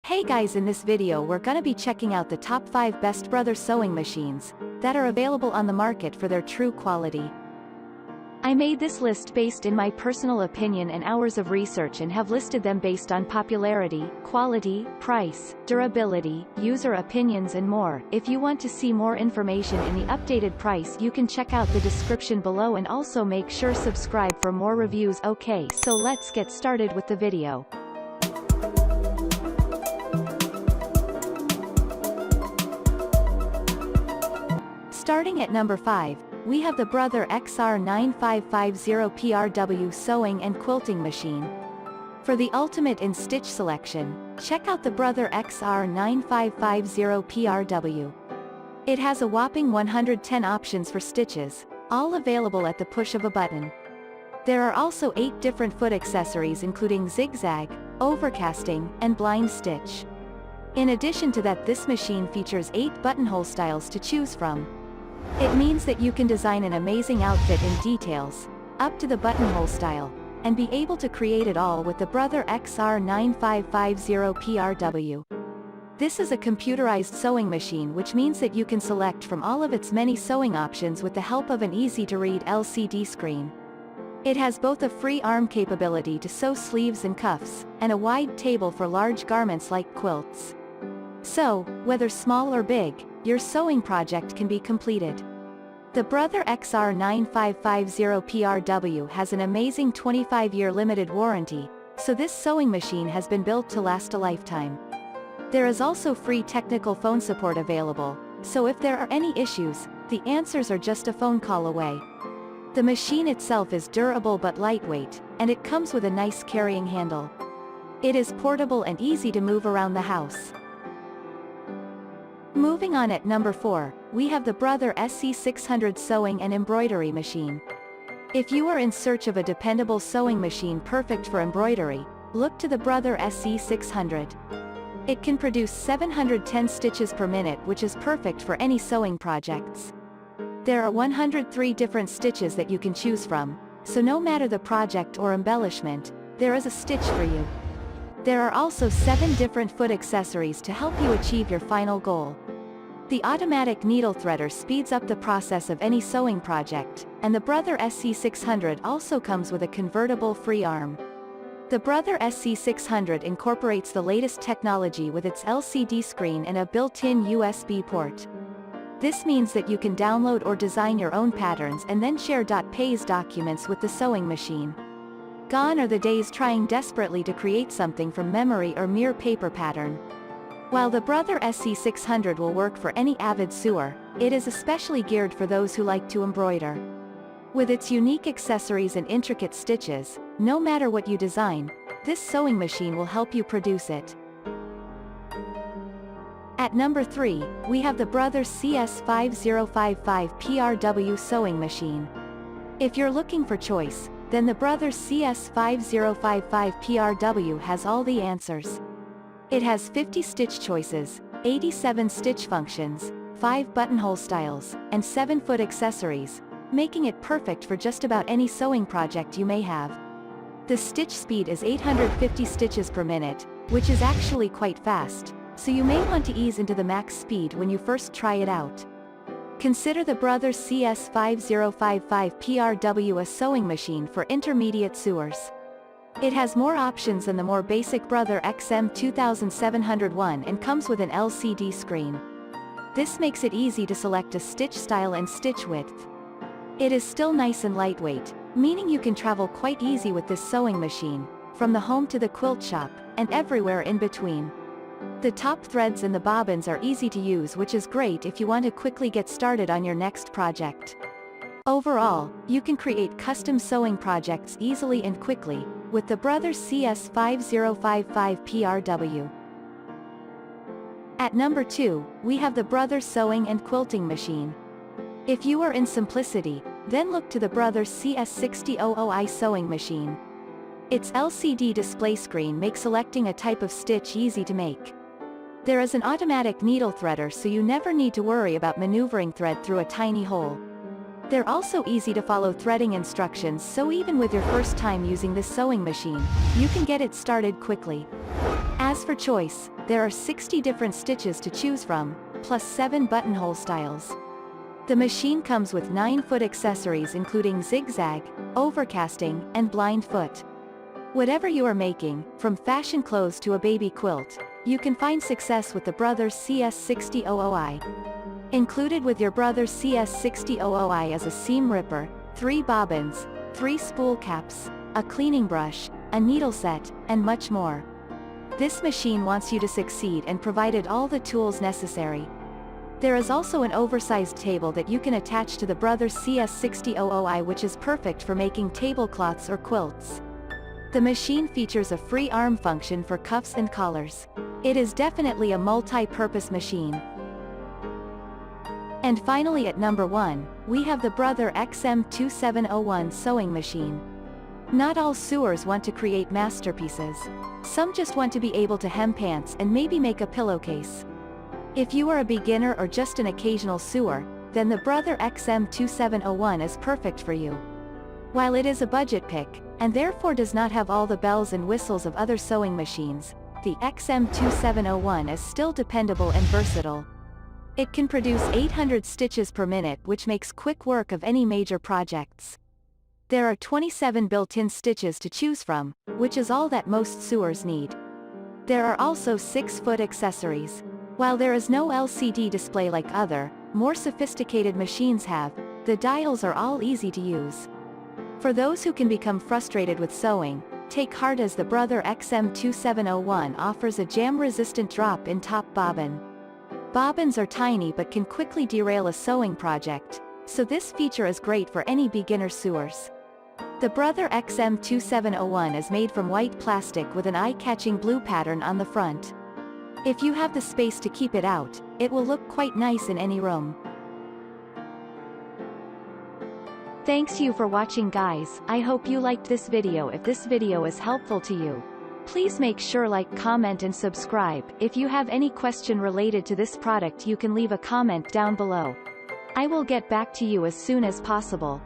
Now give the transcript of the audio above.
Hey guys, in this video we're gonna be checking out the top 5 best brother sewing machines that are available on the market for their true quality. I made this list based in my personal opinion and hours of research and have listed them based on popularity, quality, price, durability, user opinions and more. If you want to see more information in the updated price, you can check out the description below and also make sure subscribe for more reviews. Okay, so let's get started with the video. Starting at number 5, we have the Brother XR9550PRW Sewing and Quilting Machine. For the ultimate in stitch selection, check out the Brother XR9550PRW. It has a whopping 110 options for stitches, all available at the push of a button. There are also 8 different foot accessories including zigzag, overcasting, and blind stitch. In addition to that, this machine features 8 buttonhole styles to choose from. It means that you can design an amazing outfit in details, up to the buttonhole style, and be able to create it all with the Brother XR9550PRW. This is a computerized sewing machine, which means that you can select from all of its many sewing options with the help of an easy-to-read LCD screen. It has both a free arm capability to sew sleeves and cuffs, and a wide table for large garments like quilts. So, whether small or big, your sewing project can be completed. The Brother XR9550PRW has an amazing 25-year limited warranty, so this sewing machine has been built to last a lifetime. There is also free technical phone support available, so if there are any issues, the answers are just a phone call away. The machine itself is durable but lightweight, and it comes with a nice carrying handle. It is portable and easy to move around the house. Moving on, at number 4, we have the Brother SC600 Sewing and Embroidery Machine. If you are in search of a dependable sewing machine perfect for embroidery, look to the Brother SC600. It can produce 710 stitches per minute, which is perfect for any sewing projects. There are 103 different stitches that you can choose from, so no matter the project or embellishment, there is a stitch for you. There are also 7 different foot accessories to help you achieve your final goal. The automatic needle threader speeds up the process of any sewing project, and the Brother SC600 also comes with a convertible free arm. The Brother SC600 incorporates the latest technology with its LCD screen and a built-in USB port. This means that you can download or design your own patterns and then share .paste documents with the sewing machine. Gone are the days trying desperately to create something from memory or mere paper pattern. While the Brother SC600 will work for any avid sewer, it is especially geared for those who like to embroider. With its unique accessories and intricate stitches, no matter what you design, this sewing machine will help you produce it. At number 3, we have the Brother CS5055PRW Sewing Machine. If you're looking for choice, then the Brother CS5055PRW has all the answers. It has 50 stitch choices, 87 stitch functions, 5 buttonhole styles, and 7 foot accessories, making it perfect for just about any sewing project you may have. The stitch speed is 850 stitches per minute, which is actually quite fast, so you may want to ease into the max speed when you first try it out. Consider the Brother CS5055PRW a sewing machine for intermediate sewers. It has more options than the more basic Brother XM2701 and comes with an LCD screen. This makes it easy to select a stitch style and stitch width. It is still nice and lightweight, meaning you can travel quite easy with this sewing machine, from the home to the quilt shop, and everywhere in between. The top threads and the bobbins are easy to use, which is great if you want to quickly get started on your next project. Overall, you can create custom sewing projects easily and quickly, with the Brother CS5055PRW. At number 2, we have the Brother Sewing and Quilting Machine. If you are in simplicity, then look to the Brother CS6000i Sewing Machine. Its LCD display screen makes selecting a type of stitch easy to make. There is an automatic needle threader, so you never need to worry about maneuvering thread through a tiny hole. They're also easy to follow threading instructions, so even with your first time using this sewing machine, you can get it started quickly. As for choice, there are 60 different stitches to choose from, plus 7 buttonhole styles. The machine comes with 9-foot accessories including zigzag, overcasting, and blind foot. Whatever you are making, from fashion clothes to a baby quilt, you can find success with the Brothers CS6000i. Included with your Brothers CS6000i is a seam ripper, 3 bobbins, 3 spool caps, a cleaning brush, a needle set, and much more. This machine wants you to succeed and provided all the tools necessary. There is also an oversized table that you can attach to the Brothers CS6000i, which is perfect for making tablecloths or quilts. The machine features a free arm function for cuffs and collars. It is definitely a multi-purpose machine. And finally at number 1, we have the Brother XM2701 sewing machine. Not all sewers want to create masterpieces. Some just want to be able to hem pants and maybe make a pillowcase. If you are a beginner or just an occasional sewer, then the Brother XM2701 is perfect for you. While it is a budget pick, and therefore does not have all the bells and whistles of other sewing machines, the XM2701 is still dependable and versatile. It can produce 800 stitches per minute, which makes quick work of any major projects. There are 27 built-in stitches to choose from, which is all that most sewers need. There are also 6-foot accessories. While there is no LCD display like other, more sophisticated machines have, the dials are all easy to use. For those who can become frustrated with sewing, take heart as the Brother XM2701 offers a jam-resistant drop-in top bobbin. Bobbins are tiny but can quickly derail a sewing project, so this feature is great for any beginner sewers. The Brother XM2701 is made from white plastic with an eye-catching blue pattern on the front. If you have the space to keep it out, it will look quite nice in any room. Thanks you for watching guys. I hope you liked this video. If this video is helpful to you, please make sure like, comment and subscribe. If you have any question related to this product, you can leave a comment down below. I will get back to you as soon as possible.